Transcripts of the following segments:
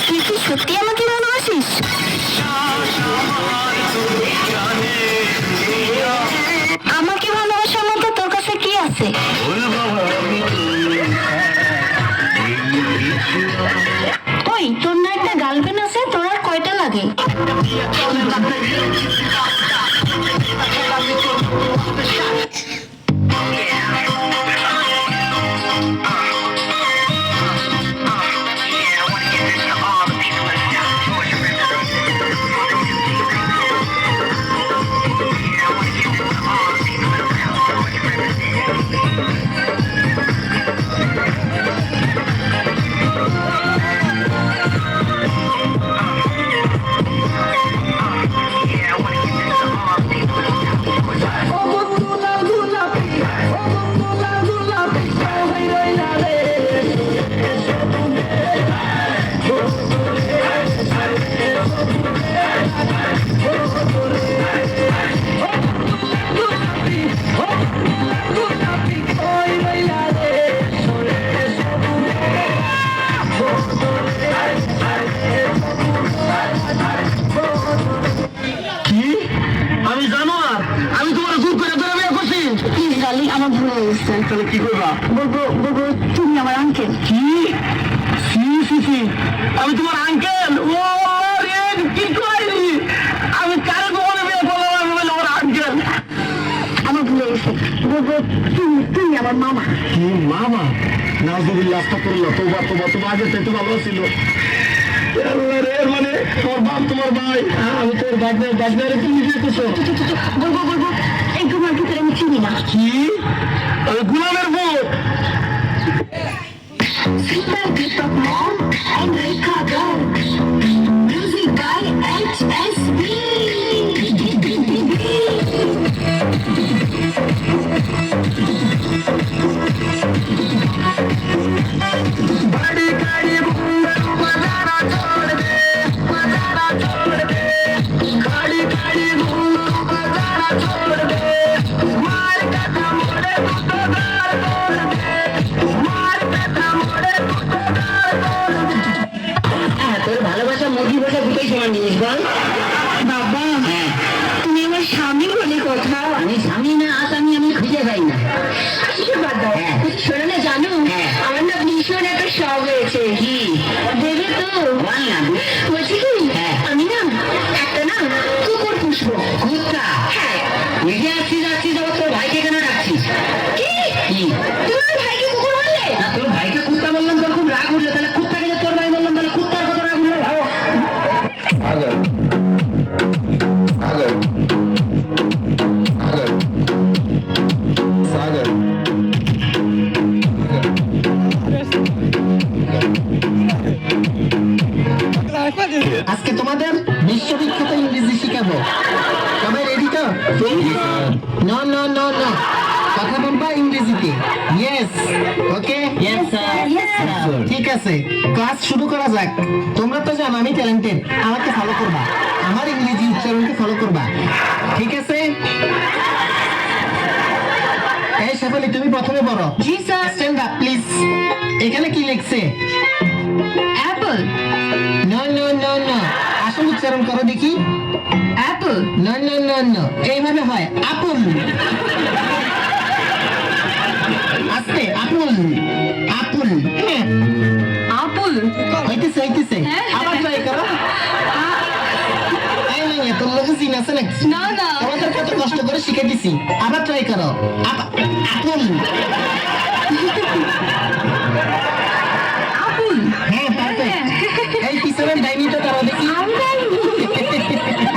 তুই কি সত্যি আমাকে ভালোবাসিস? আমাকে ভালোবাসার মতো তোর কাছে কি আছে? ওই তোর না একটা গার্লফ্রেন্ড আছে, তোর আর কয়টা লাগে? আমার ভুল হয়ে গেছে। তাহলে কি করবা? বলবো তুমি আমার আঙ্কেল। কি? আমি তোমার আঙ্কেল? ও রে, কি করি আমি? কারে কখনো বিয়ে করলাম? আমি বলে আমার আঙ্কেল। আমার ভুল হয়ে গেছে। বলবো তুমি আমার মামা। কি মামা? নাউজুবিল্লাহ, আস্তাগফিরুল্লাহ, তওবা তওবা। তোমার আগে থেকে ভালো ছিল। আল্লাহ রে, মানে তোমার বাপ তোমার ভাই, আমি তোর বাগনারে তুমি যেতেছো? বলবো এই তোমার ভিতরে আমি চিনি না। কি? আমি গুলামের বউ? Super Duper Mom and Ricardo. Music by HSB. बड़ी गाड़ी मजारा छोड़ दे, मजारा छोड़ दे, गाड़ी मजारा छोड़ दे, मार कथा मोड़े तो गार तोड़ दे, मार कथा मोड़े तो गार तोड़ दे। তোর ভালোবাসা মুরগি বসে দুটোই সমান জিনিস বল। বাবা তুমি আমার স্বামী বলে কথা। আমি স্বামী না আসামি আমি খুঁজে পাই না। শোনো না, জানো আমার না ভীষণ একটা শখ হয়েছে। কি? দেবে তো? বল না। বলছি কি, আমি না একটা কুকুর পুষবো। কুত্তা? হ্যাঁ। নিজে যাচ্ছিস আবার তোর ভাইকে কেন ডাকছিস? কি? কি? তুমি আমার ভাইকে কুকুর বললে? না, তোর ভাইকে কুত্তা বললাম তোর খুব রাগ উঠলো, তাহলে কুত্তাকে যে তোর ভাই বললাম তাহলে কুত্তার কত রাগ উঠলো? আজকে তোমাদের বিশ্ববিখ্যাত ইংরেজি শিখাবো। সবাই রেডি তো? নো নো নো নো, কথা বলবা ইংরেজিতে। Yes, okay. Yes sir. ঠিক আছে, ক্লাস শুরু করা যাক। তোমরা তো জানো আমি ট্যালেন্টেড, আমাকে ফলো করবা, আমার ইংরেজি উচ্চারণকে ফলো করবা, ঠিক আছে? এই শেফালি, তুমি প্রথমে পড়ো। জি স্যার। Stand up please. এখানে কি লিখছে? Apple. No no no no, আসল উচ্চারণ করো দেখি। Apple. No no no no, এইভাবে হয় আপেল। আস্তে, আপেল আপেল। আপেল। হইতেছে। আবার ট্রাই করো। এই না, তোর লোকে জিন আছে নাকি? না। তোমাদের কত কষ্ট করে শিখে দিছি। আবার ট্রাই করো। আপেল। আপেল। হ্যাঁ, পারফেক্ট। এই পিছনের ডাইনিটা করো দেখি।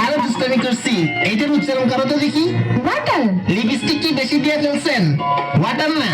আরো দুষ্টামি করছি। এইটার উচ্চারণ করো তো দেখি। ওয়াটার। লিপস্টিক কি বেশি দিয়ে ফেলছেন? ওয়াটার না,